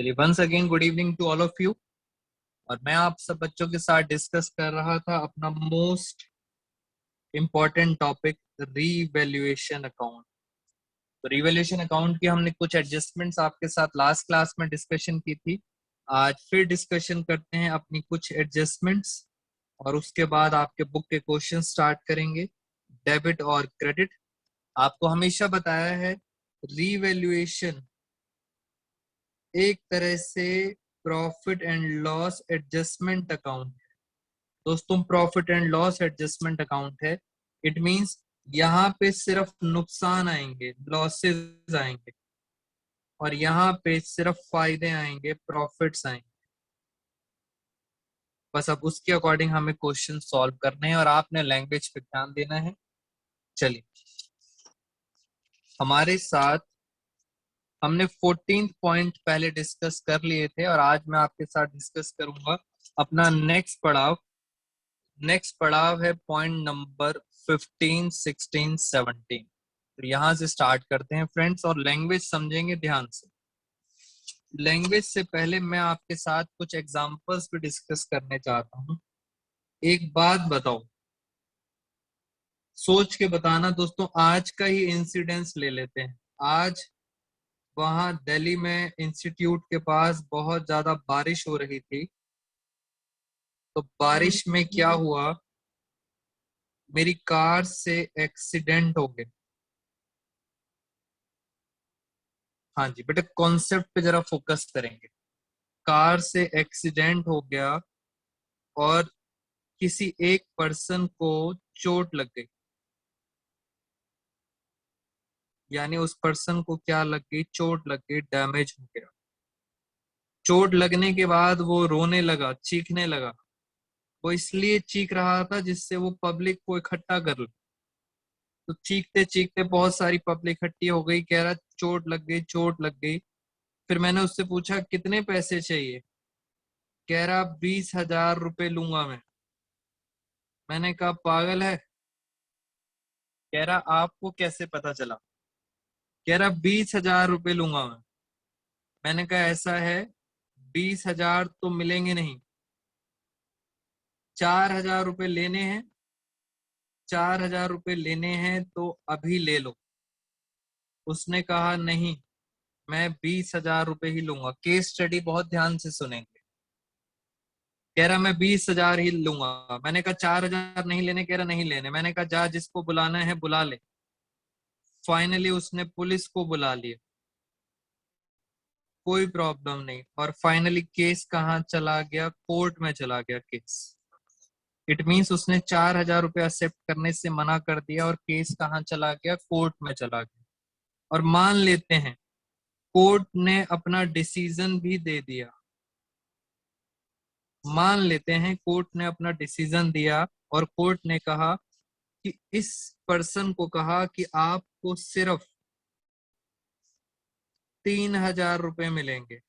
चलिए, once again good evening to all of you. और मैं आप सब बच्चों के साथ डिस्कस कर रहा था अपना most important topic, revaluation account. तो रीवैल्यूएशन अकाउंट की हमने कुछ एडजस्टमेंट्स आपके साथ लास्ट क्लास में डिस्कशन की थी। आज फिर डिस्कशन करते हैं अपनी कुछ एडजस्टमेंट्स, और उसके बाद आपके बुक के क्वेश्चन स्टार्ट करेंगे। डेबिट और क्रेडिट आपको हमेशा बताया है, रीवैल्यूएशन एक तरह से profit and loss adjustment account. दोस्तों, profit and loss adjustment account है। इट मींस यहाँ पे सिर्फ नुकसान आएंगे, लॉसेस आएंगे, और यहाँ पे सिर्फ फायदे आएंगे, प्रॉफिट्स आएंगे। बस अब उसके अकॉर्डिंग हमें क्वेश्चन सॉल्व करने हैं और आपने लैंग्वेज पे ध्यान देना है। चलिए, हमारे साथ हमने 14th पॉइंट पहले डिस्कस कर लिए थे, और आज मैं आपके साथ डिस्कस करूंगा अपना नेक्स्ट पड़ाव। नेक्स्ट पड़ाव है पॉइंट नंबर 15, 16, 17। तो यहां से स्टार्ट करते हैं फ्रेंड्स, और लैंग्वेज समझेंगे ध्यान से। लैंग्वेज से पहले मैं आपके साथ कुछ एग्जांपल्स भी डिस्कस करने चाहता हूं। एक बात बताओ, सोच के बताना दोस्तों। आज का ही इंसिडेंस ले लेते हैं। आज वहां दिल्ली में इंस्टीट्यूट के पास बहुत ज्यादा बारिश हो रही थी। तो बारिश में क्या हुआ, मेरी कार से एक्सीडेंट हो गया। हाँ जी बेटा, कॉन्सेप्ट पे जरा फोकस करेंगे। कार से एक्सीडेंट हो गया और किसी एक पर्सन को चोट लग गई। यानी उस पर्सन को क्या लग गई, चोट लग गई, डैमेज हो गया। चोट लगने के बाद वो रोने लगा, चीखने लगा। वो इसलिए चीख रहा था जिससे वो पब्लिक को इकट्ठा कर ले। तो चीखते चीखते बहुत सारी पब्लिक इकट्ठी हो गई, कह रहा चोट लग गई, चोट लग गई। फिर मैंने उससे पूछा कितने पैसे चाहिए, कह रहा 20,000 रुपए लूंगा मैं। मैंने कहा पागल है। कह रहा आपको कैसे पता चला, कह रहा 20,000 रुपए लूंगा मैं। मैंने कहा ऐसा है, 20,000 तो मिलेंगे नहीं, 4,000 रुपए लेने हैं। 4,000 रुपए लेने हैं तो अभी ले लो। उसने कहा नहीं, मैं 20,000 रुपए ही लूंगा। केस स्टडी बहुत ध्यान से सुनेंगे। कह रहा मैं 20,000 ही लूंगा। मैंने कहा 4,000 नहीं लेने, कह रहा नहीं लेने। मैंने कहा जा, जिसको बुलाना है बुला ले। फाइनली उसने पुलिस को बुला लिया, कोई प्रॉब्लम नहीं। और फाइनली केस कहाँ चला गया, कोर्ट में चला गया केस। इट मीन्स उसने 4,000 रुपये एक्सेप्ट करने से मना कर दिया, और केस कहाँ चला गया, कोर्ट में चला गया। और मान लेते हैं कोर्ट ने अपना डिसीजन भी दे दिया। मान लेते हैं कोर्ट ने अपना डिसीजन दिया, और कोर्ट ने कहा कि इस पर्सन को कहा कि आपको सिर्फ 3,000 रुपए मिलेंगे।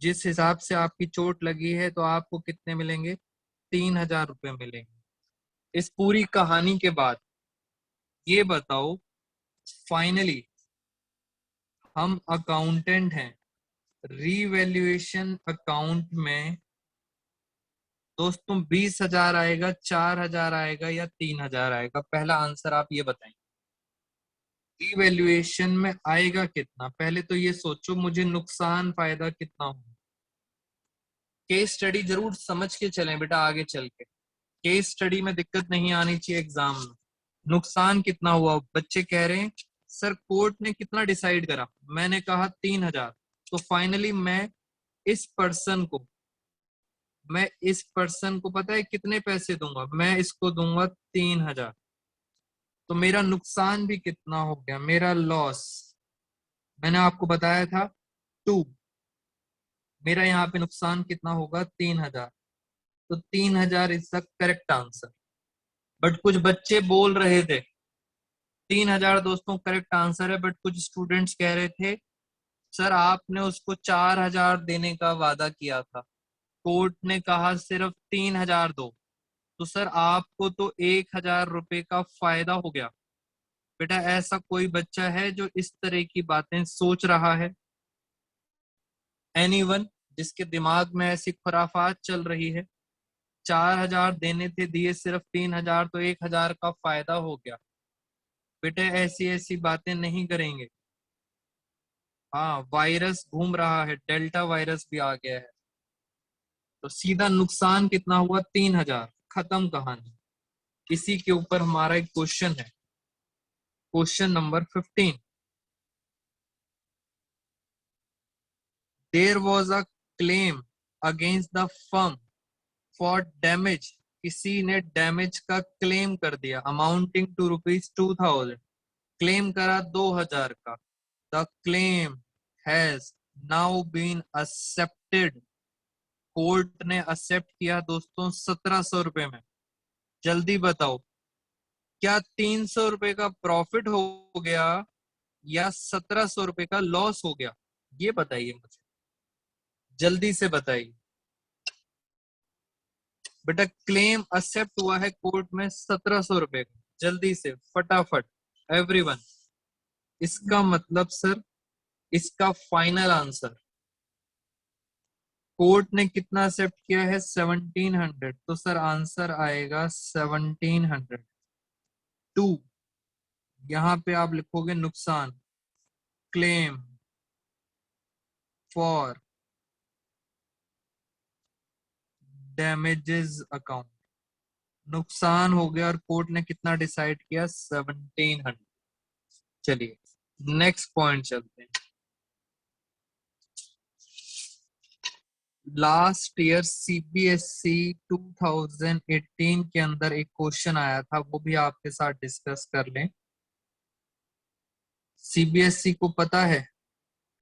जिस हिसाब से आपकी चोट लगी है तो आपको कितने मिलेंगे, 3,000 रुपए मिलेंगे। इस पूरी कहानी के बाद ये बताओ, फाइनली हम अकाउंटेंट हैं, रीवैल्यूएशन अकाउंट में दोस्तों 20,000 आएगा, 4,000 आएगा, या 3,000 आएगा? पहला आंसर आप ये बताएं, रीवैल्यूएशन में आएगा कितना? पहले तो ये सोचो मुझे नुकसान फायदा कितना हो। केस स्टडी जरूर समझ के चलें बेटा, आगे चल के केस स्टडी में दिक्कत नहीं आनी चाहिए एग्जाम में। नुकसान कितना हुआ? बच्चे कह रहे हैं सर कोर्ट ने कितना डिसाइड करा। मैंने कहा 3,000। तो फाइनली मैं इस पर्सन को पता है कितने पैसे दूंगा, मैं इसको दूंगा 3,000। तो मेरा नुकसान भी कितना हो गया, मेरा लॉस मैंने आपको बताया था 2। मेरा यहाँ पे नुकसान कितना होगा, 3,000। तो 3,000 is the correct answer. But कुछ बच्चे बोल रहे थे 3,000 दोस्तों करेक्ट आंसर है, बट कुछ स्टूडेंट्स कह रहे थे सर आपने उसको 4,000 देने का वादा किया था, कोर्ट ने कहा सिर्फ 3,000 दो, तो सर आपको तो 1,000 रुपए का फायदा हो गया। बेटा ऐसा कोई बच्चा है जो इस तरह की बातें सोच रहा है? एनीवन जिसके दिमाग में ऐसी खुराफात चल रही है, 4,000 देने थे, दिए सिर्फ 3,000, तो 1,000 का फायदा हो गया। बेटे ऐसी ऐसी बातें नहीं करेंगे। हाँ, वायरस घूम रहा है, डेल्टा वायरस भी आ गया है, तो सीधा नुकसान कितना हुआ? 3,000। खत्म कहानी। इसी के ऊपर हमारा एक क्वेश्चन है, question number 15। There was a claim against the firm for damage. किसी ने डैमेज का क्लेम कर दिया, अमाउंटिंग टू ₹2,000। क्लेम करा 2,000 का। The claim has now been accepted. Court ने एक्सेप्ट किया दोस्तों 1,700 रुपए में। जल्दी बताओ, क्या 300 रुपए का प्रॉफिट हो गया या 1,700 रुपए का लॉस हो गया? ये बताइए मुझे, जल्दी से बताइए। बेटा क्लेम एक्सेप्ट हुआ है कोर्ट में 1,700 रुपए का। जल्दी से फटाफट एवरीवन। इसका मतलब सर, इसका फाइनल आंसर कोर्ट ने कितना एक्सेप्ट किया है? 1,700। तो सर आंसर आएगा 1,700। टू, यहां पे आप लिखोगे नुकसान, क्लेम फॉर डैमेजेस अकाउंट। नुकसान हो गया और कोर्ट ने कितना डिसाइड किया? 1,700। चलिए नेक्स्ट पॉइंट चलते हैं। लास्ट ईयर सीबीएसई 2018 के अंदर एक क्वेश्चन आया था, वो भी आपके साथ डिस्कस कर लें। सीबीएसई को पता है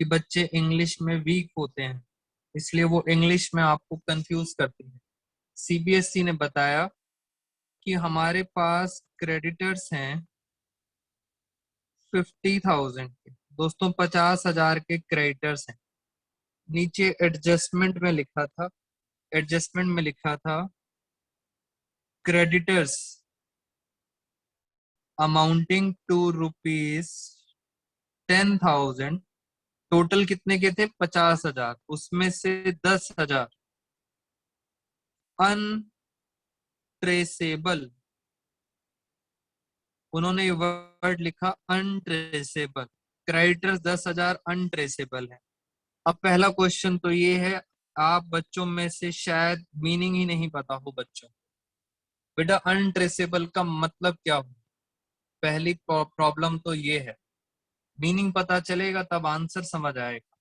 कि बच्चे इंग्लिश में वीक होते हैं, इसलिए वो इंग्लिश में आपको कंफ्यूज करती है। सीबीएसई ने बताया कि हमारे पास क्रेडिटर्स हैं 50,000 के। दोस्तों 50,000 के क्रेडिटर्स हैं। नीचे एडजस्टमेंट में लिखा था क्रेडिटर्स अमाउंटिंग टू ₹10,000। टोटल कितने के थे? 50,000। उसमें से 10,000 अनट्रेसेबल। उन्होंने ये वर्ड लिखा अनट्रेसेबल। क्रेडिटर्स 10,000 अनट्रेसेबल है। अब पहला क्वेश्चन तो ये है, आप बच्चों में से शायद मीनिंग ही नहीं पता हो बच्चों। बेटा अनट्रेसेबल का मतलब क्या हो? पहली प्रॉब्लम तो ये है, मीनिंग पता चलेगा तब आंसर समझ आएगा।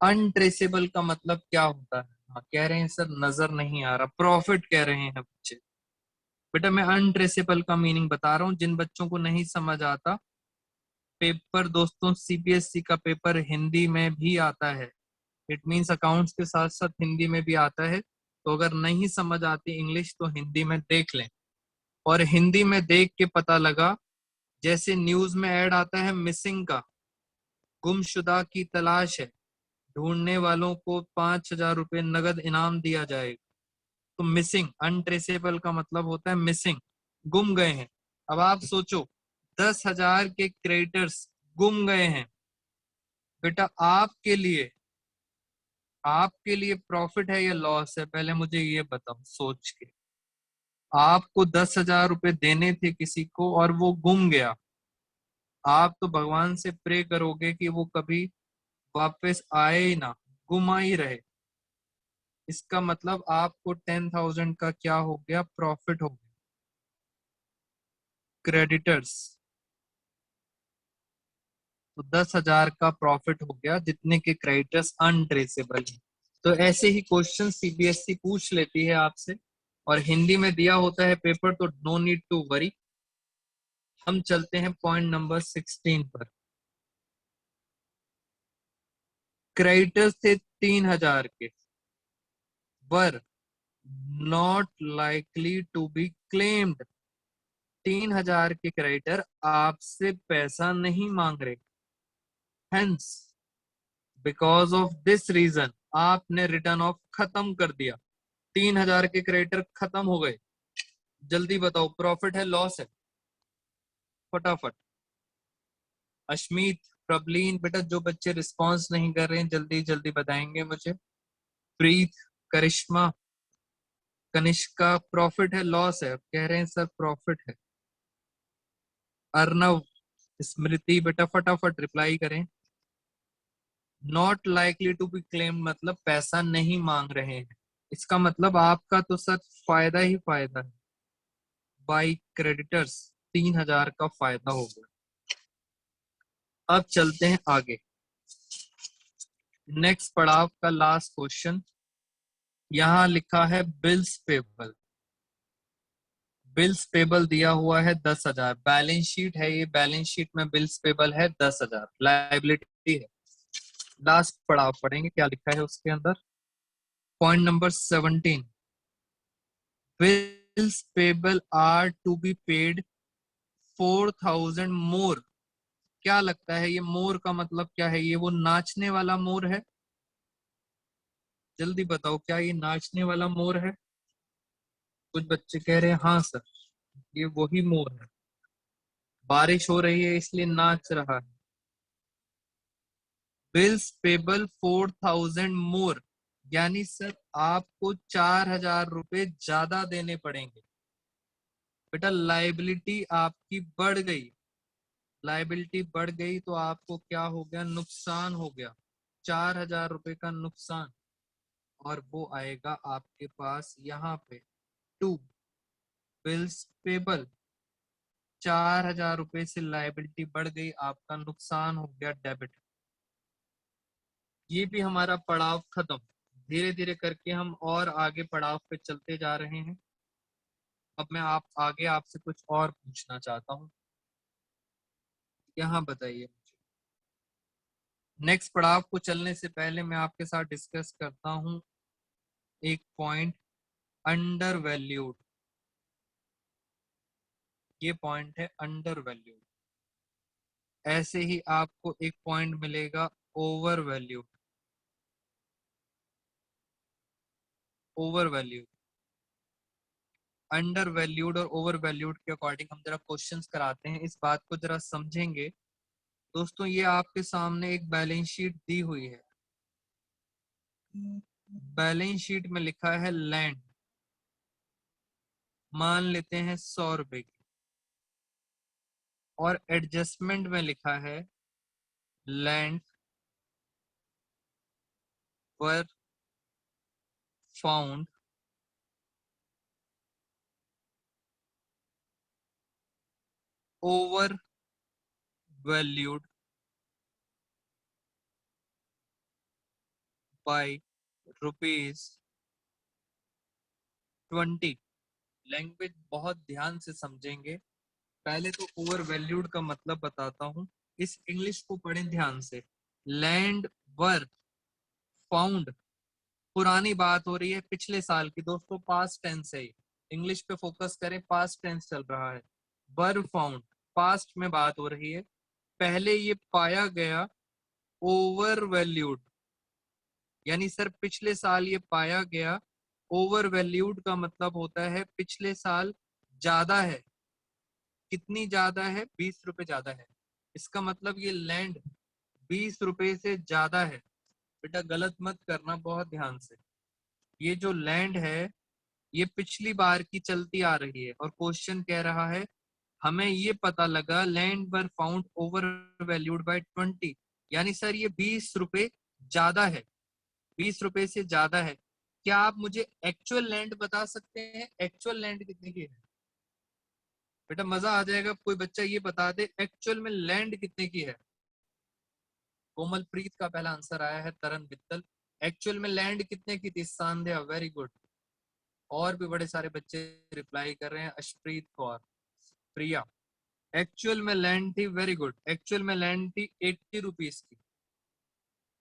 अनट्रेसेबल का मतलब क्या होता है? हाँ कह रहे हैं सर नजर नहीं आ रहा, प्रॉफिट कह रहे हैं बच्चे। बेटा मैं अनट्रेसेबल का मीनिंग बता रहा हूँ, जिन बच्चों को नहीं समझ आता। पेपर दोस्तों सीबीएसई का पेपर हिंदी में भी आता है। इट मीन्स अकाउंट्स के साथ साथ हिंदी में भी आता है, तो अगर नहीं समझ आती इंग्लिश तो हिंदी में देख लें। और हिंदी में देख के पता लगा, जैसे न्यूज में ऐड आता है मिसिंग का, गुमशुदा की तलाश है, ढूंढने वालों को 5,000 रुपए नगद इनाम दिया जाएगा। तो मिसिंग, अनट्रेसेबल का मतलब होता है मिसिंग, गुम गए हैं। अब आप सोचो 10,000 के क्रेडिटर्स गुम गए हैं। बेटा आपके लिए प्रॉफिट है या लॉस है? पहले मुझे ये बताओ सोच के। आपको 10,000 रुपए देने थे किसी को और वो गुम गया, आप तो भगवान से प्रे करोगे कि वो कभी वापस आए ही ना, गुमा ही रहे। इसका मतलब आपको 10,000 का क्या हो गया? प्रॉफिट हो गया। क्रेडिटर्स तो 10,000 का प्रॉफिट हो गया, जितने के क्रेडिटर्स अनट्रेसेबल है। तो ऐसे ही क्वेश्चन सीबीएसई पूछ लेती है आपसे, और हिंदी में दिया होता है पेपर, तो नो नीड टू वरी। हम चलते हैं पॉइंट नंबर 16 पर। क्रेडिटर्स थे 3,000 के, were not likely to be claimed. 3,000 के क्रेडिटर आपसे पैसा नहीं मांग रहे, hence because of this reason आपने रिटर्न ऑफ खत्म कर दिया। 3,000 के क्रेडिटर खत्म हो गए। जल्दी बताओ प्रॉफिट है लॉस है? फटाफट। अश्मीत प्रबलीन, बेटा जो बच्चे रिस्पॉन्स नहीं कर रहे हैं जल्दी जल्दी बताएंगे मुझे। प्रीत, करिश्मा, कनिष्का, प्रॉफिट है लॉस है, कह रहे हैं सर प्रॉफिट है। अर्नव, स्मृति, बेटा फटाफट रिप्लाई करें। Not likely to be claimed मतलब पैसा नहीं मांग रहे हैं, इसका मतलब आपका तो सर फायदा ही फायदा है। बाई क्रेडिटर्स 3000 का फायदा हो गया। अब चलते हैं आगे, नेक्स्ट पड़ाव का लास्ट क्वेश्चन। यहां लिखा है बिल्स पेबल। बिल्स पेबल दिया हुआ है 10,000, बैलेंस शीट है ये, बैलेंस शीट में बिल्स पेबल है 10,000, लाइबिलिटी है। लास्ट पड़ाव पढ़ेंगे क्या लिखा है उसके अंदर। Point number 17, bills payable are to be paid 4,000 more. क्या लगता है ये मोर का मतलब क्या है? ये वो नाचने वाला मोर है? जल्दी बताओ, क्या ये नाचने वाला मोर है? कुछ बच्चे कह रहे हैं हाँ सर ये वही मोर है, बारिश हो रही है इसलिए नाच रहा है। बिल्स पेबल 4,000 मोर, यानी सर आपको 4,000 रुपए ज्यादा देने पड़ेंगे। बेटा लाइबिलिटी आपकी बढ़ गई, लाइबिलिटी बढ़ गई तो आपको क्या हो गया? नुकसान हो गया, 4,000 रुपए का नुकसान। और वो आएगा आपके पास यहाँ पे टू बिल्स पेबल, 4,000 रुपए से लाइबिलिटी बढ़ गई, आपका नुकसान हो गया डेबिट। ये भी हमारा पड़ाव खत्म। धीरे धीरे करके हम और आगे पड़ाव पे चलते जा रहे हैं। अब मैं आगे आपसे कुछ और पूछना चाहता हूँ, यहाँ बताइए मुझे। नेक्स्ट पड़ाव को चलने से पहले मैं आपके साथ डिस्कस करता हूँ एक पॉइंट, अंडर वैल्यूड। ये पॉइंट है अंडर वैल्यूड। ऐसे ही आपको एक पॉइंट मिलेगा over valued. Over valued, under valued और ओवर वैल्यूड के अकॉर्डिंग हम जरा क्वेश्चंस कराते हैं, इस बात को जरा समझेंगे। दोस्तों ये आपके सामने एक बैलेंस शीट दी हुई है। बैलेंस शीट में लिखा है लैंड, मान लेते हैं 100 रुपए की, और एडजस्टमेंट में लिखा है land were found over valued bye ₹20। Language बहुत ध्यान से समझेंगे। पहले तो ओवर वैल्यूड का मतलब बताता हूं, इस इंग्लिश को पढ़ें ध्यान से। लैंड वर फाउंड, पुरानी बात हो रही है पिछले साल की दोस्तों, पास्ट टेंस है। इंग्लिश पे फोकस करें, पास्ट टेंस चल रहा है। वर फाउंड, पास्ट में बात हो रही है, पहले ये पाया गया ओवर वैल्यूड, यानी सर पिछले साल ये पाया गया। ओवर वैल्यूड का मतलब होता है पिछले साल ज्यादा है। कितनी ज्यादा है? 20 रुपए ज्यादा है। इसका मतलब ये लैंड 20 रुपए से ज्यादा है। बेटा गलत मत करना, बहुत ध्यान से। ये जो लैंड है ये पिछली बार की चलती आ रही है, और क्वेश्चन कह रहा है हमें ये पता लगा land were found over valued bye 20, यानी सर ये 20 रुपए ज्यादा है, 20 रुपए से ज्यादा है। क्या आप मुझे एक्चुअल लैंड बता सकते हैं? एक्चुअल लैंड कितने की है? बेटा मजा आ जाएगा, कोई बच्चा ये बता दे एक्चुअल में लैंड कितने की है। कोमलप्रीत का पहला आंसर आया है, तरन मित्तल। एक्चुअल में लैंड कितने की थी? सांध्या, वेरी गुड। और भी बड़े सारे बच्चे रिप्लाई कर रहे हैं, अशप्रीत कौर, प्रिया। एक्चुअल में लैंड थी, वेरी गुड, एक्चुअल में लैंड थी 80 रुपीज की।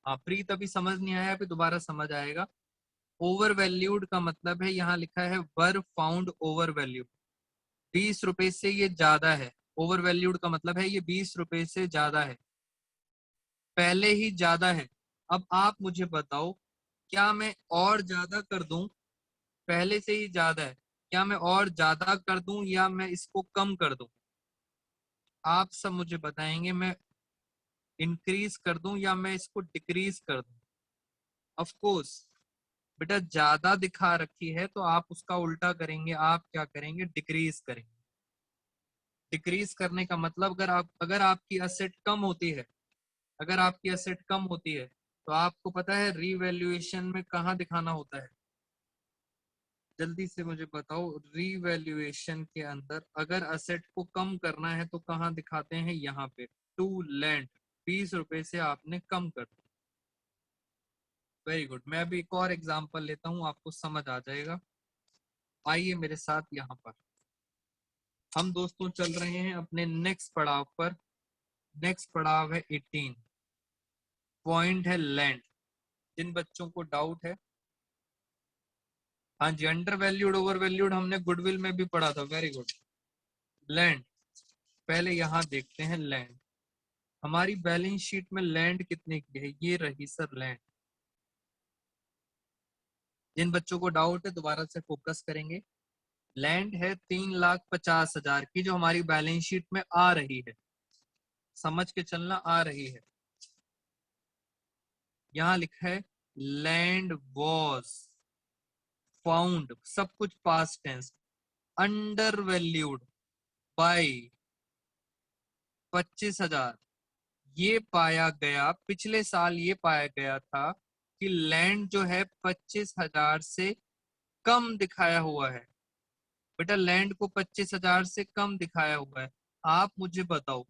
हाँ प्रीत अभी समझ नहीं आया, अभी दोबारा समझ आएगा। ओवर वैल्यूड का मतलब है, यहाँ लिखा है वर फाउंड ओवर वैल्यू, 20 रुपए से ये ज्यादा है। ओवर वैल्यूड का मतलब है ये 20 रुपए से ज्यादा है, पहले ही ज्यादा है। अब आप मुझे बताओ, क्या मैं और ज्यादा कर दूं? पहले से ही ज्यादा है, क्या मैं और ज्यादा कर दूं या मैं इसको कम कर दूं? आप सब मुझे बताएंगे। मैं इंक्रीज कर दूं या मैं इसको डिक्रीज कर दूं? ऑफ कोर्स बेटा ज्यादा दिखा रखी है तो आप उसका उल्टा करेंगे, आप क्या करेंगे? डिक्रीज करेंगे। डिक्रीज करने का मतलब अगर आपकी असेट कम होती है, अगर आपकी असेट कम होती है तो आपको पता है रीवैल्यूएशन में कहाँ दिखाना होता है? जल्दी से मुझे बताओ, रीवैल्यूएशन के अंदर अगर असेट को कम करना है तो कहाँ दिखाते हैं? यहाँ पे टू लैंड, 20 रुपए से आपने कम कर दिया। Very good. मैं अभी एक और एग्जांपल लेता हूँ, आपको समझ आ जाएगा। आइए मेरे साथ यहाँ पर, हम दोस्तों चल रहे हैं अपने नेक्स्ट पड़ाव पर। नेक्स्ट पड़ाव है 18, पॉइंट है लैंड। जिन बच्चों को डाउट है, हाँ जी, अंडर वैल्यूड ओवर वैल्यूड हमने गुडविल में भी पढ़ा था। Very good. लैंड, पहले यहाँ देखते हैं लैंड। हमारी बैलेंस शीट में लैंड कितने की है? ये रही सर लैंड। जिन बच्चों को डाउट है दोबारा से फोकस करेंगे। लैंड है 3,50,000 की, जो हमारी बैलेंस शीट में आ रही है। समझ के चलना, आ रही है। यहाँ लिखा है लैंड वॉज फाउंड, सब कुछ past tense, under valued by 25,000। ये पाया गया, पिछले साल ये पाया गया था कि लैंड जो है 25,000 से कम दिखाया हुआ है। बेटा लैंड को 25,000 से कम दिखाया हुआ है। आप मुझे बताओ,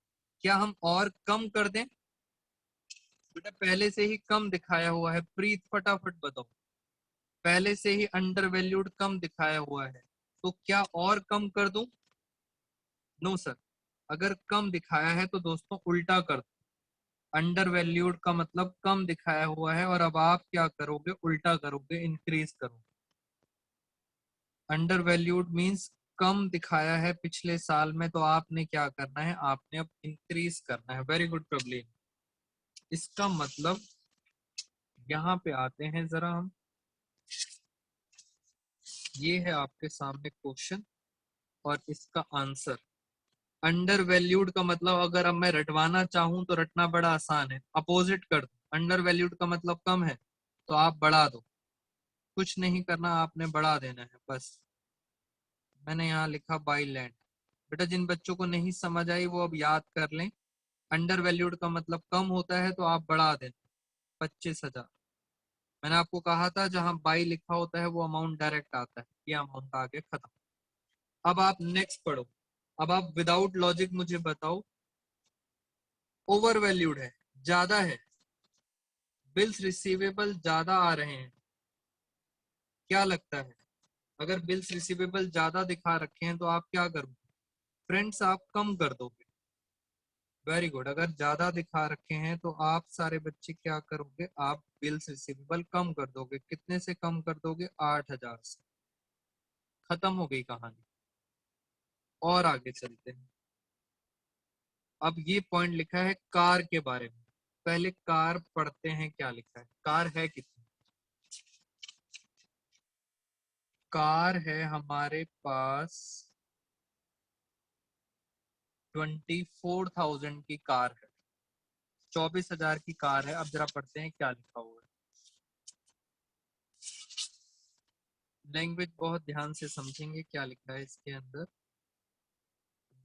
क्या हम और कम कर दें? बेटा पहले से ही कम दिखाया हुआ है। प्रीत फटाफट बताओ, पहले से ही अंडर वैल्यूड कम दिखाया हुआ है, तो क्या और कम कर दूं? No sir. अगर कम दिखाया है तो दोस्तों उल्टा कर दो। अंडर वैल्यूड का मतलब कम दिखाया हुआ है, और अब आप क्या करोगे? उल्टा करोगे, इंक्रीज करोगे। अंडर वैल्यूड मीन्स कम दिखाया है पिछले साल में, तो आपने क्या करना है? आपने अब इंक्रीज करना है। Very good problem. इसका मतलब यहाँ पे आते हैं जरा हम, ये है आपके सामने क्वेश्चन और इसका आंसर। अंडर वैल्यूड का मतलब अगर अब मैं रटवाना चाहूं तो रटना बड़ा आसान है, अपोजिट कर दो। अंडर वैल्यूड का मतलब कम है तो आप बढ़ा दो। कुछ नहीं करना, आपने बढ़ा देना है बस। मैंने यहाँ लिखा बाई लैंड। बेटा जिन बच्चों को नहीं समझ आई वो अब याद कर लें। अंडर वैल्यूड का मतलब कम होता है तो आप बढ़ा देना, 25,000। मैंने आपको कहा था जहां बाई लिखा होता है वो अमाउंट डायरेक्ट आता है। ये अमाउंट आगे खत्म। अब आप नेक्स्ट पढ़ो। अब आप विदाउट लॉजिक मुझे बताओ, ओवर वैल्यूड है, ज्यादा है, बिल्स रिसीवेबल ज्यादा आ रहे हैं। क्या लगता है? अगर बिल्स रिसीवेबल ज्यादा दिखा रखे हैं तो आप क्या करोगे? फ्रेंड्स आप कम कर दोगे। Very good. अगर ज्यादा दिखा रखे हैं तो आप सारे बच्चे क्या करोगे? आप बिल्स रिसीवेबल कम कर दोगे। कितने से कम कर दोगे? 8,000 से। खत्म हो गई कहानी। और आगे चलते हैं। अब ये पॉइंट लिखा है कार के बारे में। पहले कार पढ़ते हैं, क्या लिखा है। कार है कितनी? कार है हमारे पास 24,000 की कार है। 24,000 की कार है। अब जरा पढ़ते हैं क्या लिखा हुआ है। लैंग्वेज बहुत ध्यान से समझेंगे, क्या लिखा है इसके अंदर।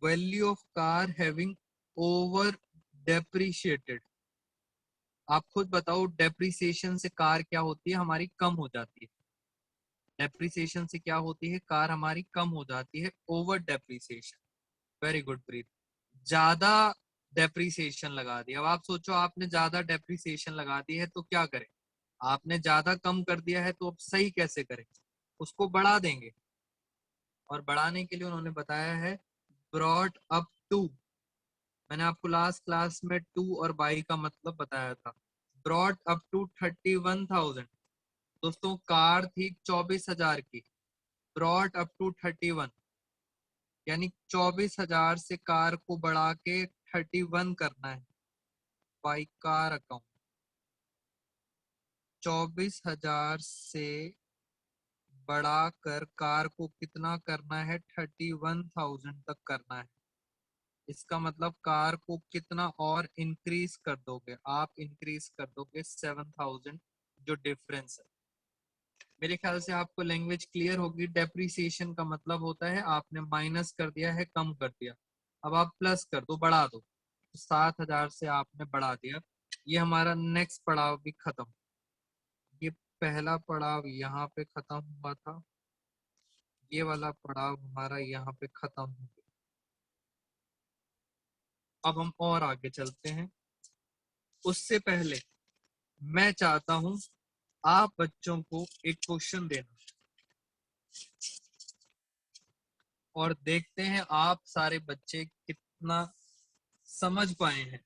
Value of car having over depreciated. आप खुद बताओ, डेप्रिसिएशन से कार क्या होती है? हमारी कम हो जाती है। डेप्रिसिएशन से क्या होती है? कार हमारी कम हो जाती है। Over depreciation. वेरी गुड प्रीत। ज्यादा डेप्रिसिएशन लगा दिया। अब आप सोचो, आपने ज्यादा डेप्रिसिएशन लगा दी है तो क्या करें? आपने ज्यादा कम कर दिया है तो अब सही कैसे करें? उसको बढ़ा देंगे। और बढ़ाने के लिए उन्होंने बताया है ब्रॉट अप टू। मैंने आपको लास्ट क्लास में टू और बाई का मतलब बताया था। Brought up to 31,000। दोस्तों कार थी 24,000 की, ब्रॉट अप टू 31, यानी 24,000 से कार को बढ़ा के 31 करना है। बाई कार अकाउंट 24,000 से बढ़ाकर कार को कितना करना है? 31,000 तक करना है। इसका मतलब कार को कितना और इंक्रीज कर दोगे, आप इंक्रीज कर दोगे 7,000, जो डिफरेंस है। मेरे ख्याल से आपको लैंग्वेज क्लियर होगी। डेप्रिसिएशन का मतलब होता है आपने माइनस कर दिया है, कम कर दिया, अब आप प्लस कर दो, बढ़ा दो। तो 7,000 से आपने बढ़ा दिया। ये हमारा नेक्स्ट पड़ाव भी खत्म। ये पहला पड़ाव यहाँ पे खत्म हुआ था, ये वाला पड़ाव हमारा यहाँ पे खत्म हो गया। अब हम और आगे चलते हैं। उससे पहले मैं चाहता हूं आप बच्चों को एक क्वेश्चन देना और देखते हैं आप सारे बच्चे कितना समझ पाए हैं।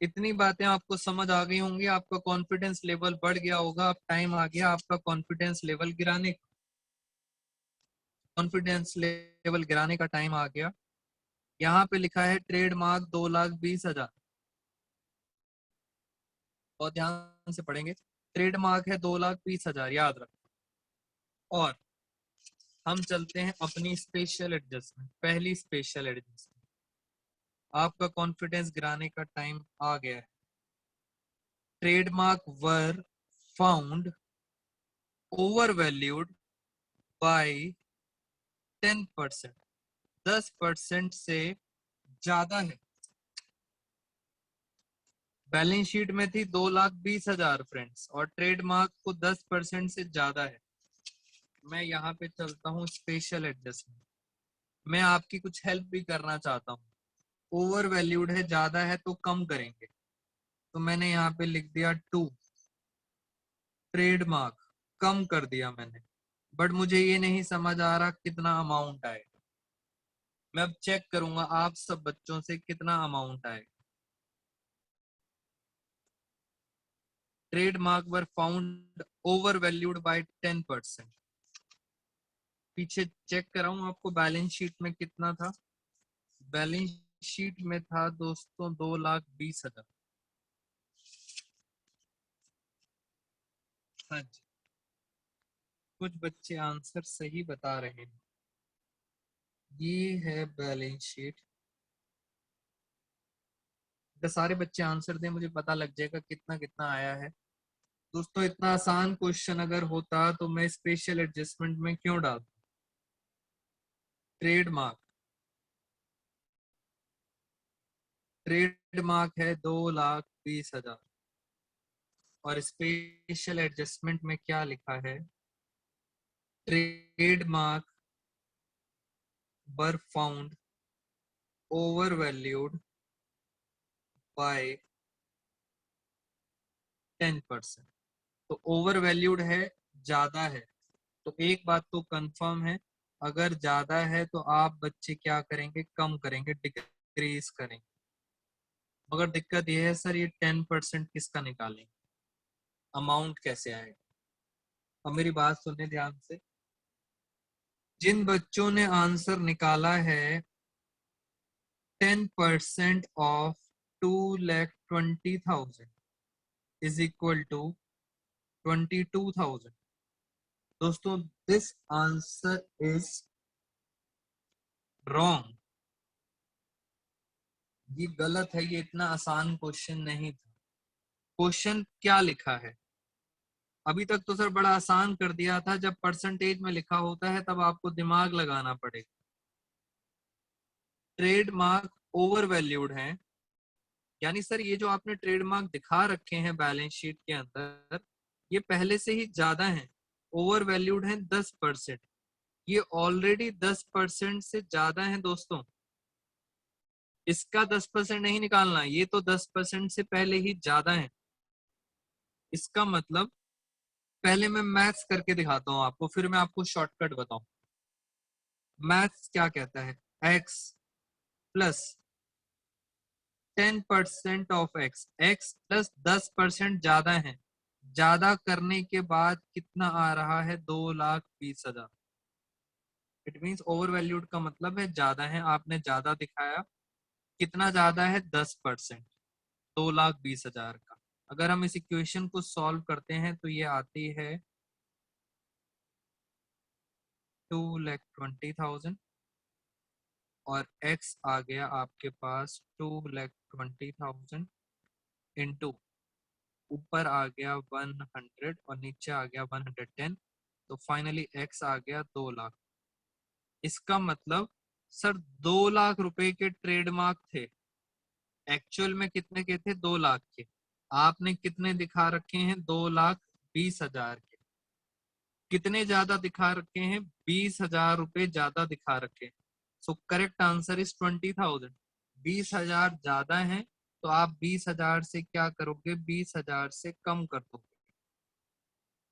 इतनी बातें आपको समझ आ गई होंगी, आपका कॉन्फिडेंस लेवल बढ़ गया होगा। अब टाइम आ गया आपका कॉन्फिडेंस लेवल गिराने का। कॉन्फिडेंस लेवल गिराने का टाइम आ गया। यहाँ पे लिखा है ट्रेडमार्क 2,20,000, और ध्यान से पढ़ेंगे। ट्रेडमार्क है 2,20,000, याद रखो। और हम चलते हैं अपनी स्पेशल एडजस्टमेंट, पहली स्पेशल एडजस्टमेंट। आपका कॉन्फिडेंस गिराने का टाइम आ गया है। Trademark were found overvalued by 10%, 10% से ज्यादा है। बैलेंस शीट में थी 2,20,000 फ्रेंड्स, और ट्रेडमार्क को 10% से ज्यादा है। मैं यहाँ पे चलता हूँ स्पेशल एडजस्टमेंट। मैं आपकी कुछ हेल्प भी करना चाहता हूँ। ओवर वैल्यूड है, ज्यादा है तो कम करेंगे। तो मैंने यहाँ पे लिख दिया 2। ट्रेडमार्क कम कर दिया मैंने, बट मुझे ये नहीं समझ आ रहा कितना अमाउंट आए। मैं अब चेक करूंगा आप सब बच्चों से कितना अमाउंट आए। Trademark were found over valued bye 10%। पीछे चेक कराऊं आपको बैलेंस शीट में कितना था। बैलेंस शीट में था दोस्तों 2,20,000। हाँ जी, कुछ बच्चे आंसर सही बता रहे हैं। ये है बैलेंस शीट। अगर सारे बच्चे आंसर दें मुझे पता लग जाएगा कितना कितना आया है। दोस्तों इतना आसान क्वेश्चन अगर होता तो मैं स्पेशल एडजस्टमेंट में क्यों डालता। ट्रेडमार्क, ट्रेडमार्क है 2,20,000, और स्पेशल एडजस्टमेंट में क्या लिखा है। Trademark were found over valued bye 10%। तो ओवर वैल्यूड है, ज्यादा है। तो एक बात तो कंफर्म है, अगर ज्यादा है तो आप बच्चे क्या करेंगे, कम करेंगे, डिक्रीज करेंगे। मगर दिक्कत यह है सर, ये 10% किसका निकालेंगे, अमाउंट कैसे आएगा। अब मेरी बात सुनने ध्यान से। जिन बच्चों ने आंसर निकाला है 10% ऑफ 2,20,000 इज इक्वल टू 22,000। दोस्तों दिस आंसर इज रॉन्ग। ये गलत है, ये इतना आसान क्वेश्चन नहीं था। क्वेश्चन क्या लिखा है, अभी तक तो सर बड़ा आसान कर दिया था। जब परसेंटेज में लिखा होता है तब आपको दिमाग लगाना पड़ेगा। ट्रेडमार्क ओवर वैल्यूड है, यानी सर ये जो आपने ट्रेडमार्क दिखा रखे हैं बैलेंस शीट के अंदर, ये पहले से ही ज्यादा है। ओवर वैल्यूड है 10%, ये ऑलरेडी 10% से ज्यादा है दोस्तों। इसका 10% नहीं निकालना, ये तो 10% से पहले ही ज्यादा है। इसका मतलब, पहले मैं मैथ्स करके दिखाता हूं आपको, फिर मैं आपको शॉर्टकट बताऊं। मैथ्स क्या कहता है, x plus 10% of x, x plus 10% ज्यादा है। ज्यादा करने के बाद कितना आ रहा है, 2,20,000। इट मीन्स ओवर वैल्यूड का मतलब है ज्यादा है, आपने ज्यादा दिखाया। कितना ज्यादा है, 10%, 2,20,000 का। अगर हम इस इक्वेशन को सॉल्व करते हैं तो ये आती है 2,20,000, और x आ गया आपके पास 2,20,000 इंटू ऊपर आ गया 100 और नीचे आ गया 110, तो फाइनली x आ गया 2 लाख। इसका मतलब सर 2 लाख रुपए के ट्रेडमार्क थे, एक्चुअल में कितने के थे? 2 लाख के। आपने कितने दिखा रखे हैं? 2,20,000 के। कितने ज्यादा दिखा रखे हैं? 20,000 रुपए ज्यादा दिखा रखे हैं। So correct answer is 20,000। 20,000 ज्यादा है तो आप 20,000 से क्या करोगे? 20,000 से कम कर दोगे।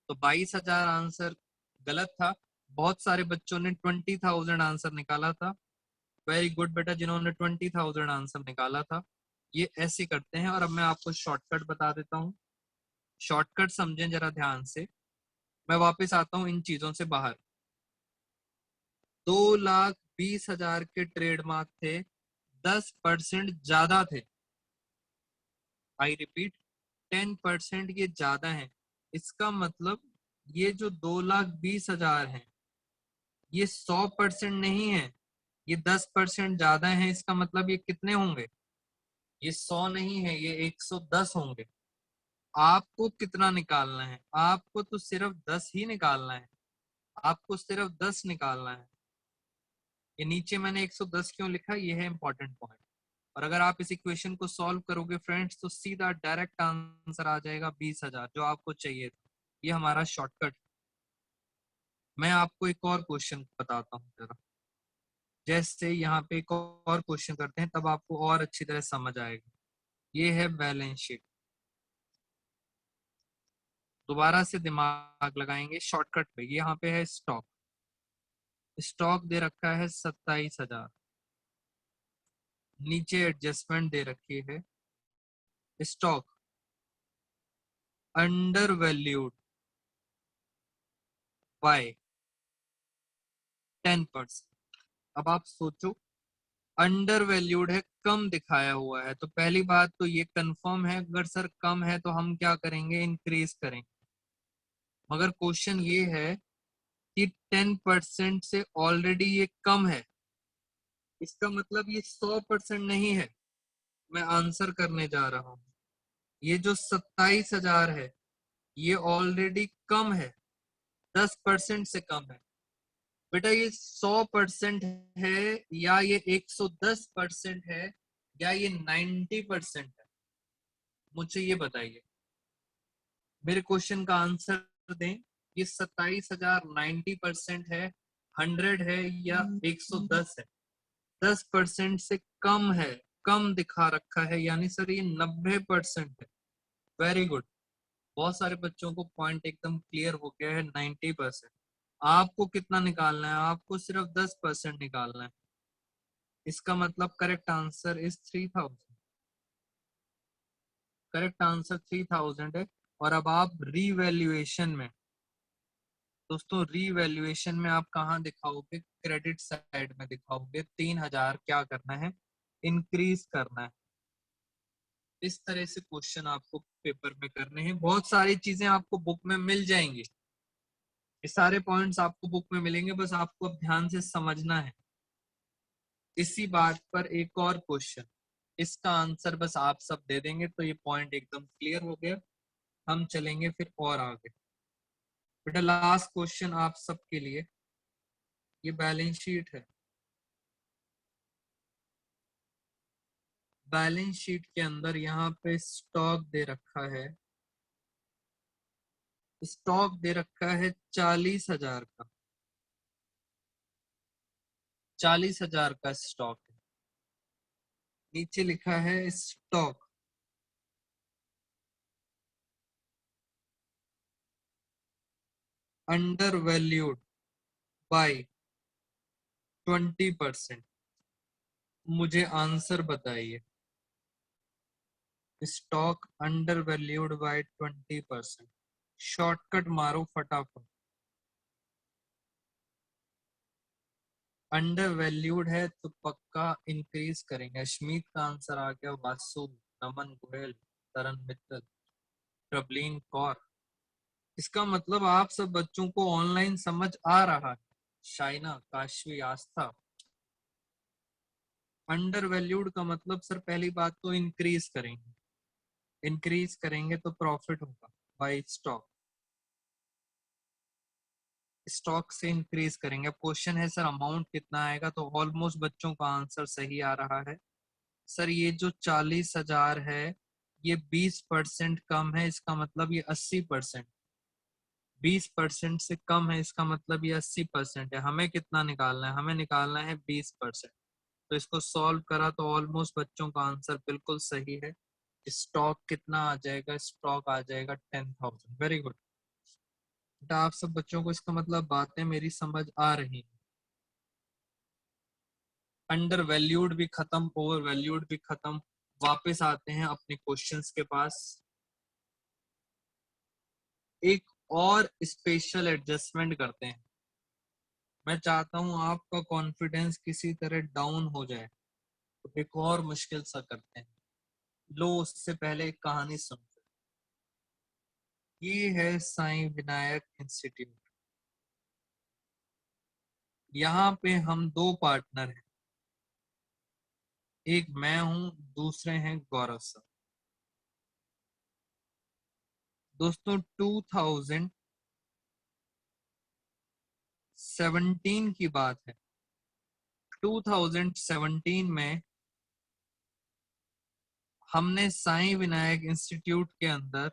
तो 22,000 आंसर गलत था। बहुत सारे बच्चों ने 20,000 आंसर निकाला था। वेरी गुड बेटा जिन्होंने 20,000 आंसर निकाला था। ये ऐसे करते हैं। और अब मैं आपको शॉर्टकट बता देता हूँ। शॉर्टकट समझें जरा ध्यान से। मैं वापस आता हूँ इन चीजों से बाहर। 2,20,000 के ट्रेडमार्क थे, 10% ज्यादा थे। आई रिपीट, 10% ये ज्यादा है। इसका मतलब ये जो 2,20,000 है ये 100% नहीं है, ये 10% ज्यादा है। इसका मतलब ये कितने होंगे? ये 100 नहीं है, ये 110 होंगे। आपको कितना निकालना है? आपको तो सिर्फ 10 ही निकालना है। आपको सिर्फ 10 निकालना है। ये नीचे मैंने 110 क्यों लिखा, ये है इंपॉर्टेंट पॉइंट। और अगर आप इस इक्वेशन को सॉल्व करोगे फ्रेंड्स तो सीधा डायरेक्ट आंसर आ जाएगा 20,000 जो आपको चाहिए था। ये हमारा शॉर्टकट। मैं आपको एक और क्वेश्चन बताता हूँ जरा। जैसे यहाँ पे एक और क्वेश्चन करते हैं तब आपको और अच्छी तरह समझ आएगा। ये है बैलेंस शीट। दोबारा से दिमाग लगाएंगे शॉर्टकट पे। यहाँ पे है स्टॉक। स्टॉक दे रखा है 27,000। नीचे एडजस्टमेंट दे रखी है। Stock under valued bye 10%। अब आप सोचो, अंडर वैल्यूड है, कम दिखाया हुआ है, तो पहली बात तो ये कंफर्म है अगर सर कम है तो हम क्या करेंगे? इंक्रीज करेंगे। मगर क्वेश्चन ये है कि 10% से ऑलरेडी ये कम है। इसका मतलब ये 100% नहीं है। मैं आंसर करने जा रहा हूं। ये जो 27,000 है ये ऑलरेडी कम है, 10% से कम है। बेटा ये 100% है या ये 110% है या ये 90% है? मुझे ये बताइए, मेरे क्वेश्चन का आंसर दें। ये 27,000 90% है, 100 है या 110 है? 10% से कम है, कम दिखा रखा है, यानी सर ये 90% है। Very good. बहुत सारे बच्चों को पॉइंट एकदम क्लियर हो गया है। 90%। आपको कितना निकालना है? आपको सिर्फ 10% निकालना है। इसका मतलब correct answer is 3,000। Correct answer 3,000 है। और अब आप रीवैल्यूएशन में, दोस्तों रीवैल्यूएशन में आप कहाँ दिखाओगे? क्रेडिट साइड में दिखाओगे। 3,000 क्या करना है? इंक्रीज करना है। इस तरह से क्वेश्चन आपको पेपर में करने हैं। बहुत सारी चीजें आपको बुक में मिल जाएंगी। ये सारे पॉइंट्स आपको बुक में मिलेंगे, बस आपको अब ध्यान से समझना है। इसी बात पर एक और क्वेश्चन, इसका आंसर बस आप सब दे देंगे तो ये पॉइंट एकदम क्लियर हो गया। हम चलेंगे फिर और आगे। बेटा लास्ट क्वेश्चन आप सबके लिए, ये बैलेंस शीट है। बैलेंस शीट के अंदर यहाँ पे स्टॉक दे रखा है। स्टॉक दे रखा है 40,000 का। 40,000 का स्टॉक है। नीचे लिखा है स्टॉक अंडर वैल्यूड बाय 20%। मुझे आंसर बताइए। Stock under valued bye 20%। Shortcut मारो फटाफट। अंडर वैल्यूड है तो पक्का इंक्रीज करेंगे। अश्मीत का आंसर आ गया। वासु, नमन गोयल, तरन मित्तल, प्रबलीन कौर। इसका मतलब आप सब बच्चों को ऑनलाइन समझ आ रहा है। शाइना, काशवी, आस्था, अंडर वैल्यूड का मतलब सर पहली बात तो इंक्रीज करेंगे, इंक्रीज करेंगे तो प्रॉफिट होगा बाय स्टॉक, स्टॉक से इंक्रीज करेंगे। अब क्वेश्चन है सर अमाउंट कितना आएगा, तो ऑलमोस्ट बच्चों का आंसर सही आ रहा है। सर ये जो 40,000 है ये 20% कम है, इसका मतलब ये 80%, 20% से कम है इसका मतलब ये 80% है। हमें कितना निकालना है, हमें निकालना है 20%। तो इसको सॉल्व करा तो ऑलमोस्ट बच्चों का आंसर बिल्कुल सही है। स्टॉक कितना आ जाएगा, स्टॉक आ जाएगा 10,000। वेरी गुड बेटा, आप सब बच्चों को इसका मतलब बातें मेरी समझ आ रही हैं। अंडर वैल्यूड भी खत्म, ओवर वैल्यूड भी खत्म। वापस आते हैं अपने क्वेश्चंस के पास। एक और स्पेशल एडजस्टमेंट करते हैं। मैं चाहता हूं आपका कॉन्फिडेंस किसी तरह डाउन हो जाए, तो एक और मुश्किल सा करते हैं। लो उससे पहले एक कहानी सुनते हैं। ये है साईं विनायक इंस्टीट्यूट। यहाँ पे हम दो पार्टनर हैं, एक मैं हूं, दूसरे हैं गौरव सर। दोस्तों 2017 की बात है। 2017 में हमने साईं विनायक इंस्टीट्यूट के अंदर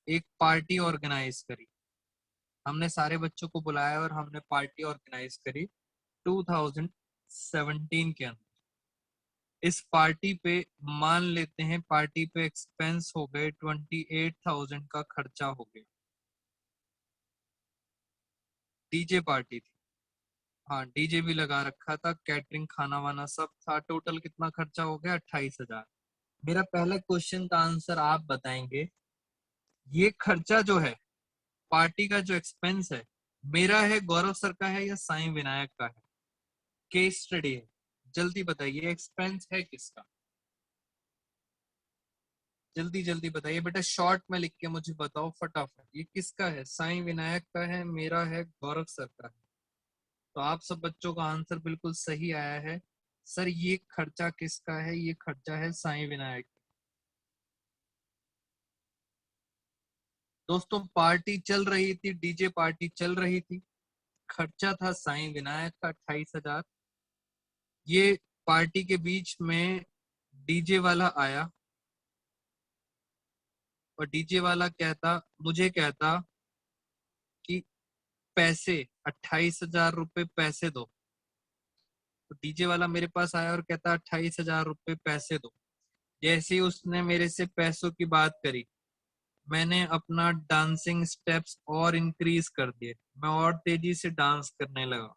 एक पार्टी ऑर्गेनाइज करी। हमने सारे बच्चों को बुलाया और हमने पार्टी ऑर्गेनाइज करी 2017 के अंदर। इस पार्टी पे मान लेते हैं पार्टी पे एक्सपेंस हो गए 28,000 का खर्चा हो गया। डीजे पार्टी थी, हाँ डीजे भी लगा रखा था, कैटरिंग खाना वाना सब था। टोटल कितना खर्चा हो गया, 28,000। मेरा पहला क्वेश्चन का आंसर आप बताएंगे, ये खर्चा जो है पार्टी का जो एक्सपेंस है, मेरा है, गौरव सर का है, या साईं विनायक का है? केस स्टडी है, जल्दी बताइए एक्सपेंस है किसका? जल्दी जल्दी बताइए बेटा, शॉर्ट में लिख के मुझे बताओ फटाफट, ये किसका है? साईं विनायक का है, मेरा है, गौरव सर का है। तो आप सब बच्चों का आंसर बिल्कुल सही आया है। सर ये खर्चा किसका है? ये खर्चा है साईं विनायक। दोस्तों पार्टी चल रही थी, डीजे पार्टी चल रही थी, खर्चा था साईं विनायक का 28,000। ये पार्टी के बीच में डीजे वाला आया और डीजे वाला कहता, मुझे कहता कि पैसे 28,000 रुपए पैसे दो। तो डीजे वाला मेरे पास आया और कहता 28,000 रुपए पैसे दो। जैसे ही उसने मेरे से पैसों की बात करी, मैंने अपना डांसिंग स्टेप्स और इंक्रीज कर दिए, मैं और तेजी से डांस करने लगा।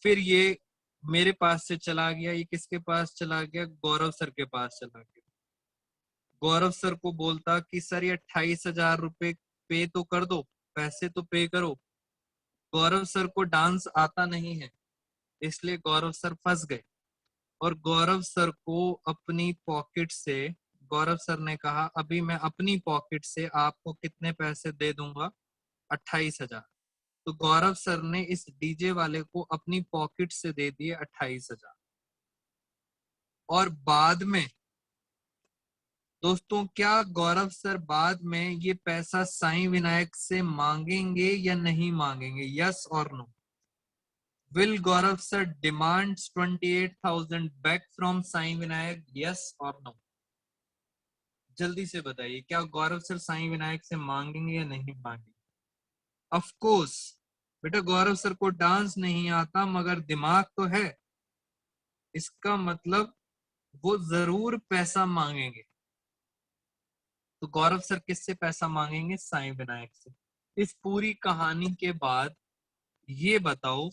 फिर ये मेरे पास से चला गया, ये किसके पास चला गया? गौरव सर के पास चला गया। गौरव सर को बोलता कि सर ये 28,000 रुपए पे तो कर दो, पैसे तो पे करो। गौरव सर को डांस आता नहीं है, इसलिए गौरव सर फंस गए। और गौरव सर को अपनी पॉकेट से, गौरव सर ने कहा अभी मैं अपनी पॉकेट से आपको कितने पैसे दे दूंगा? 28,000। तो गौरव सर ने इस डीजे वाले को अपनी पॉकेट से दे दिए 28,000। और बाद में दोस्तों, क्या गौरव सर बाद में ये पैसा साईं विनायक से मांगेंगे या नहीं मांगेंगे? Yes or no? Will Gaurav sir demands 28,000 back from Sai Vinayak? Yes or no? जल्दी से बताइए, क्या गौरव सर साईं विनायक से मांगेंगे या नहीं मांगेंगे? ऑफ कोर्स बेटा, गौरव सर को डांस नहीं आता मगर दिमाग तो है, इसका मतलब वो जरूर पैसा मांगेंगे। तो गौरव सर किससे पैसा मांगेंगे? साईं विनायक से। इस पूरी कहानी के बाद ये बताओ,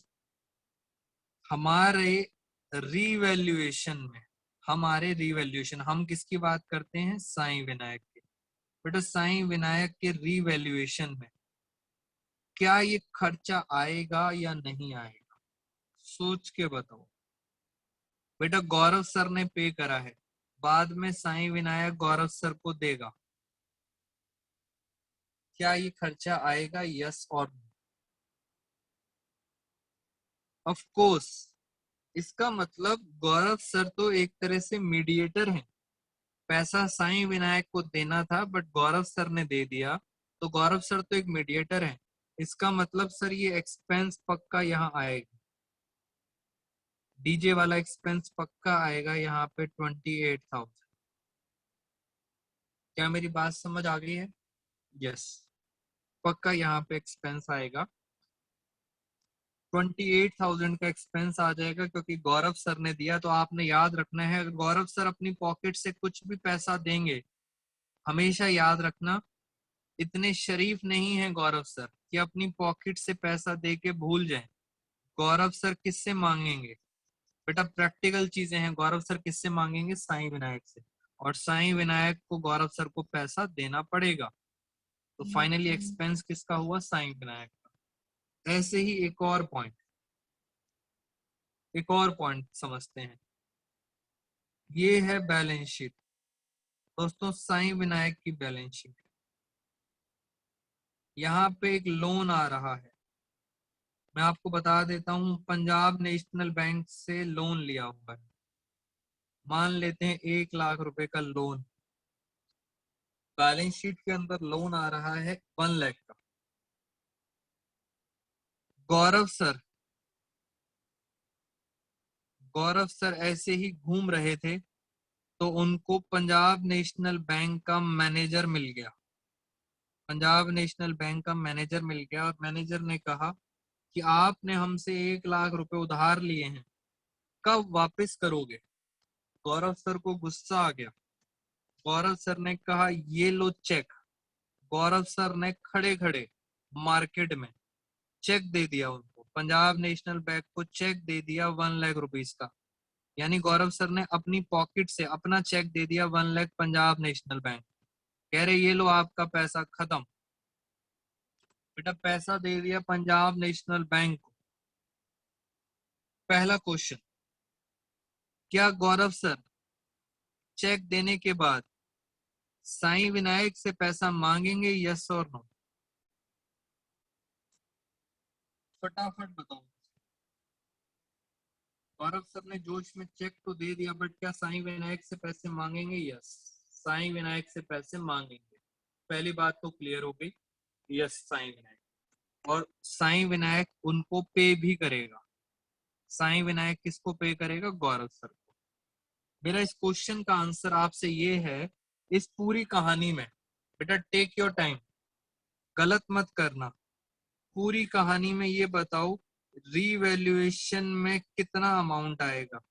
हमारे रिवैल्यूएशन में, हमारे रिवैल्यूएशन, हम किसकी बात करते हैं? साईं विनायक की। बेटा साईं विनायक के रिवैल्यूएशन में क्या ये खर्चा आएगा या नहीं आएगा? सोच के बताओ। बेटा गौरव सर ने पे करा है, बाद में साईं विनायक गौरव सर को देगा, क्या ये खर्चा आएगा? यस और? ऑफ कोर्स इसका मतलब गौरव सर तो एक तरह से मीडिएटर हैं। पैसा साईं विनायक को देना था बट गौरव सर ने दे दिया, तो गौरव सर तो एक मीडिएटर हैं। इसका मतलब सर ये एक्सपेंस पक्का यहाँ आएगा, डीजे वाला एक्सपेंस पक्का आएगा यहाँ पे 28,000। क्या मेरी बात समझ आ गई है? यस, पक्का यहाँ पे एक्सपेंस आएगा, 28,000 का एक्सपेंस आ जाएगा क्योंकि गौरव सर ने दिया। तो आपने याद रखना है, अगर गौरव सर अपनी पॉकेट से कुछ भी पैसा देंगे, हमेशा याद रखना इतने शरीफ नहीं है गौरव सर कि अपनी पॉकेट से पैसा दे के भूल जाएं। गौरव सर किससे मांगेंगे? बेटा प्रैक्टिकल चीजें हैं, गौरव सर किससे मांगेंगे? साईं विनायक से, और साईं विनायक को गौरव सर को पैसा देना पड़ेगा। तो फाइनली एक्सपेंस किसका हुआ? साईं विनायक का। ऐसे ही एक और पॉइंट समझते हैं। ये है बैलेंस शीट दोस्तों, साईं विनायक की बैलेंस शीट। यहाँ पे एक लोन आ रहा है, मैं आपको बता देता हूँ, पंजाब नेशनल बैंक से लोन लिया हुआ है। मान लेते हैं 1 लाख रुपए का लोन, बैलेंस शीट के अंदर लोन आ रहा है 1 लाख का। गौरव सर ऐसे ही घूम रहे थे तो उनको पंजाब नेशनल बैंक का मैनेजर मिल गया। पंजाब नेशनल बैंक का मैनेजर मिल गया और मैनेजर ने कहा कि आपने हमसे 1 लाख रुपए उधार लिए हैं, कब वापस करोगे? गौरव सर को गुस्सा आ गया। गौरव सर ने कहा ये लो चेक। गौरव सर ने खड़े खड़े मार्केट में चेक दे दिया उनको, पंजाब नेशनल बैंक को चेक दे दिया 1 लाख रुपीज का। यानी गौरव सर ने अपनी पॉकेट से अपना चेक दे दिया 1 लाख पंजाब नेशनल बैंक। कह रहे ये लो आपका पैसा खत्म। बेटा पैसा दे दिया पंजाब नेशनल बैंक को। पहला क्वेश्चन, क्या गौरव सर चेक देने के बाद साईं विनायक से पैसा मांगेंगे? Yes or no? फटाफट बताओ। गौरव सर ने जोश में चेक तो दे दिया बट क्या साईं विनायक से पैसे मांगेंगे? यस, साईं विनायक से पैसे मांगेंगे। पहली बात तो क्लियर हो गई, यस साईं विनायक। और साईं विनायक उनको पे भी करेगा। साईं विनायक किसको पे करेगा? गौरव सर को। मेरा इस क्वेश्चन का आंसर आपसे ये है, इस पूरी कहानी में बेटा टेक योर टाइम, गलत मत करना। पूरी कहानी में ये बताओ रीवैल्यूएशन में कितना अमाउंट आएगा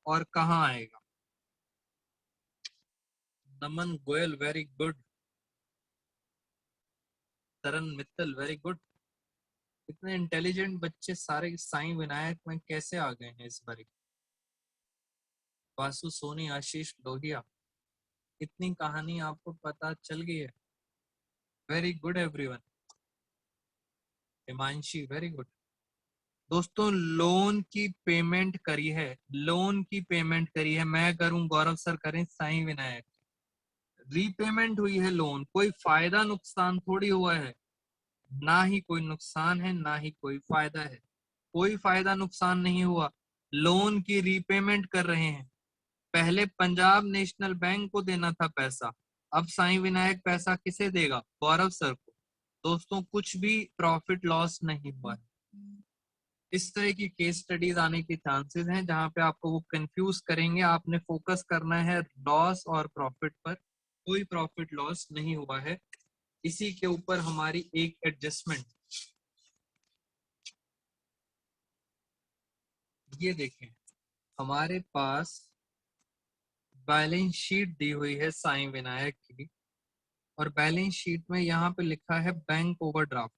और कहाँ आएगा? नमन गोयल वेरी गुड, तरन मित्तल वेरी गुड। इतने इंटेलिजेंट बच्चे सारे साईं विनायक में कैसे आ गए हैं इस बार? वासु सोनी, आशीष लोहिया, इतनी कहानी आपको पता चल गई है। Very good everyone. Himanshi very good. दोस्तों लोन की पेमेंट करी है, लोन की पेमेंट करी है, मैं करूं, गौरव सर करें, साईं विनायक। रीपेमेंट हुई है लोन, कोई फायदा नुकसान थोड़ी हुआ है। ना ही कोई नुकसान है ना ही कोई फायदा है, कोई फायदा नुकसान नहीं हुआ। लोन की रीपेमेंट कर रहे हैं। पहले पंजाब नेशनल बैंक को देना था पैसा, अब साईं विनायक पैसा किसे देगा? गौरव सर को। दोस्तों कुछ भी प्रॉफिट लॉस नहीं हुआ है। इस तरह की केस स्टडीज आने के चांसेस हैं जहां पे आपको वो कंफ्यूज करेंगे। आपने फोकस करना है लॉस और प्रॉफिट पर, कोई प्रॉफिट लॉस नहीं हुआ है। इसी के ऊपर हमारी एक एडजस्टमेंट, ये देखें, हमारे पास बैलेंस शीट दी हुई है साईं विनायक की, और बैलेंस शीट में यहाँ पे लिखा है बैंक ओवरड्राफ्ट।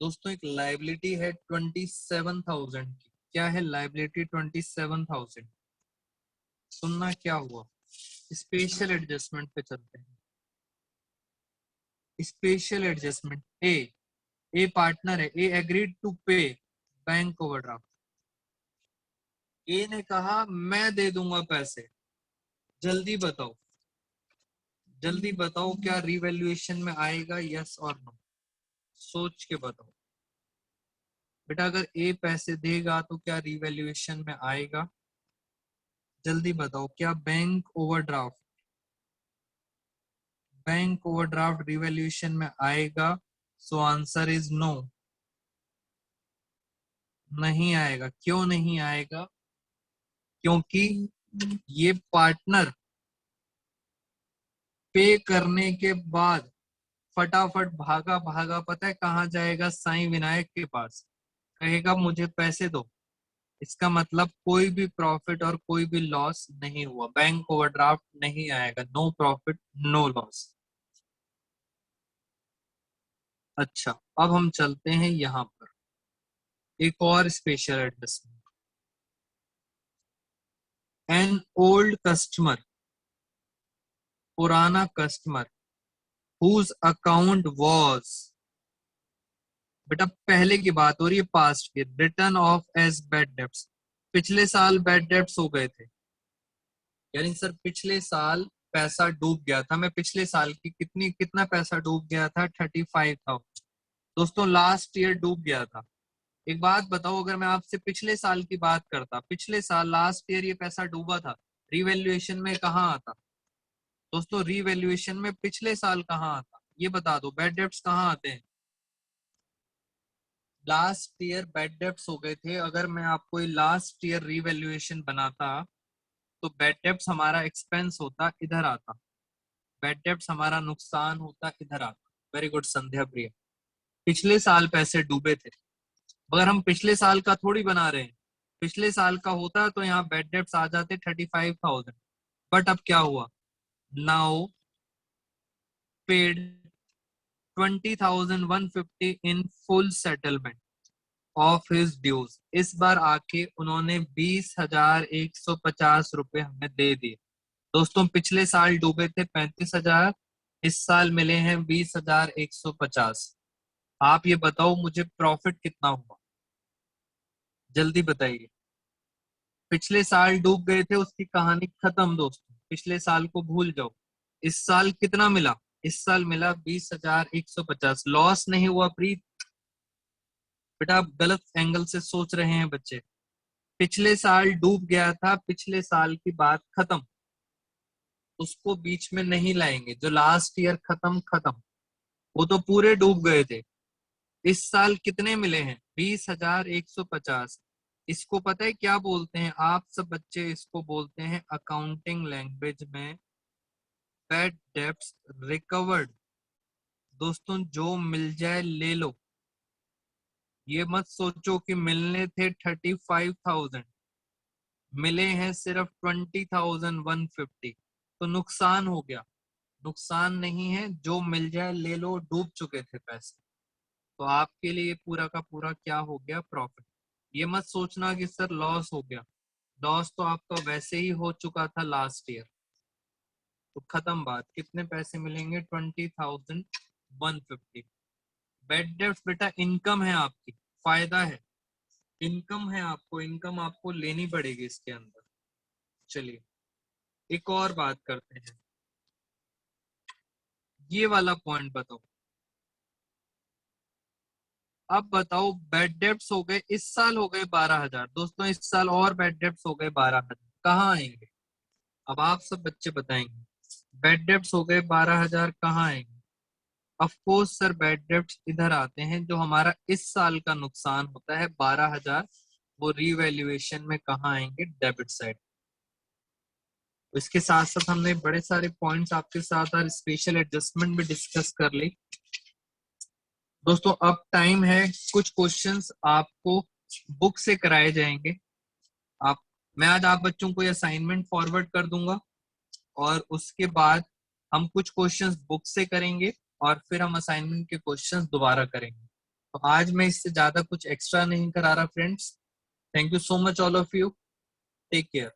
दोस्तों एक लाइबिलिटी है 27,000 की। क्या है लाइबिलिटी? 27,000। सुनना क्या हुआ, स्पेशल एडजस्टमेंट पे चलते हैं। स्पेशल एडजस्टमेंट, ए पार्टनर है, ए एग्रीड टू पे बैंक ओवरड्राफ्ट। ए ने कहा मैं दे दूंगा पैसे, जल्दी बताओ, जल्दी बताओ क्या रिवैल्यूएशन में आएगा? Yes or no? सोच के बताओ। बेटा अगर ए पैसे देगा तो क्या रिवैल्यूएशन में आएगा? जल्दी बताओ, क्या बैंक ओवरड्राफ्ट रिवैल्यूएशन में आएगा? सो आंसर इज नो, नहीं आएगा। क्यों नहीं आएगा? क्योंकि ये पार्टनर पे करने के बाद फटाफट भागा भागा, पता है कहाँ जाएगा? साईं विनायक के पास, कहेगा मुझे पैसे दो। इसका मतलब कोई भी प्रॉफिट और कोई भी लॉस नहीं हुआ, बैंक ओवरड्राफ्ट नहीं आएगा, नो प्रॉफिट नो लॉस। अच्छा, अब हम चलते हैं यहां पर एक और special adjustment. An old customer, पुराना कस्टमर, हुज अकाउंट वॉज, बेटा पहले की बात हो रही है, पास्ट की, written off as bad debts, पिछले साल बैड डेब्ट्स हो गए थे, यानी सर पिछले साल पैसा डूब गया था। मैं पिछले साल की कितना पैसा डूब गया था? 35,000। दोस्तों लास्ट ईयर डूब गया था। एक बात बताओ, अगर मैं आपसे पिछले साल की बात करता, पिछले साल लास्ट ईयर ये पैसा डूबा था, रिवैल्यूएशन में कहाँ आता? दोस्तों रिवैल्यूएशन में पिछले साल कहाँ आता? ये बता दो, बैड डेब्ट्स कहाँ आते हैं? लास्ट ईयर बैड डेब्ट्स हो गए थे। अगर मैं आपको लास्ट ईयर रिवैल्यूएशन बनाता तो बैड डेब्ट्स हमारा एक्सपेंस होता, इधर आता, बैड डेब्ट्स हमारा नुकसान होता, इधर आता। वेरी गुड संध्या प्रिया, पिछले साल पैसे डूबे थे, मगर हम पिछले साल का थोड़ी बना रहे हैं। पिछले साल का होता तो यहाँ बैड डेब्ट्स आ जाते 35,000। बट अब क्या हुआ? Now paid 20,150 in full settlement of his dues. इस बार आके उन्होंने 20,150 रुपए हमें दे दिए। दोस्तों पिछले साल डूबे थे 35,000, इस साल मिले हैं 20,150। आप ये बताओ मुझे प्रॉफिट कितना हुआ? जल्दी बताइए। पिछले साल डूब गए थे, उसकी कहानी खत्म दोस्तों, पिछले साल को भूल जाओ। इस साल कितना मिला? इस साल मिला 20,150। लॉस नहीं हुआ प्रीत, बेटा आप गलत एंगल से सोच रहे हैं बच्चे। पिछले साल डूब गया था, पिछले साल की बात खत्म, उसको बीच में नहीं लाएंगे। जो लास्ट ईयर खत्म खत्म, वो तो पूरे डूब गए थे। इस साल कितने मिले हैं? 20,150। इसको पता है क्या बोलते हैं आप सब बच्चे? इसको बोलते हैं अकाउंटिंग लैंग्वेज में बैड डेब्ट्स रिकवर्ड। दोस्तों जो मिल जाए ले लो, ये मत सोचो कि मिलने थे 35,000, मिले हैं सिर्फ 20,150, तो नुकसान हो गया। नुकसान नहीं है, जो मिल जाए ले लो, डूब चुके थे पैसे। तो आपके लिए पूरा का पूरा क्या हो गया? प्रॉफिट। ये मत सोचना कि सर लॉस हो गया, लॉस तो आपका वैसे ही हो चुका था लास्ट ईयर। तो खत्म बात। कितने पैसे मिलेंगे? 20,150। बैड डेब्ट्स बेटा इनकम है आपकी, फायदा है, इनकम है आपको, इनकम आपको लेनी पड़ेगी इसके अंदर। चलिए एक और बात करते हैं, ये वाला पॉइंट बताओ। अब बताओ, बैड डेब्ट्स हो गए, इस साल हो गए 12,000। दोस्तों इस साल और बैड डेब्ट्स हो गए 12,000, कहाँ आएंगे? अब आप सब बच्चे बताएंगे। बैड डेब्ट्स हो गए 12,000, कहाँ आएंगे? Of course sir bad debts इधर आते हैं, जो हमारा इस साल का नुकसान होता है 12,000, वो रीवैल्यूएशन में कहाँ आएंगे? Debit side. इसके साथ साथ हमने बड़े सारे पॉइंट्स आपके साथ और स्पेशल एडजस्टमेंट भी डिस्कस कर ली। दोस्तों अब टाइम है, कुछ क्वेश्चंस आपको बुक से कराए जाएंगे। आप मैं आज आप बच्चों को ये असाइनमेंट फॉरवर्ड कर दूंगा और उसके बाद हम कुछ क्वेश्चंस बुक से करेंगे और फिर हम असाइनमेंट के क्वेश्चंस दोबारा करेंगे। तो आज मैं इससे ज्यादा कुछ एक्स्ट्रा नहीं करा रहा friends. Thank you so much all of you, take care.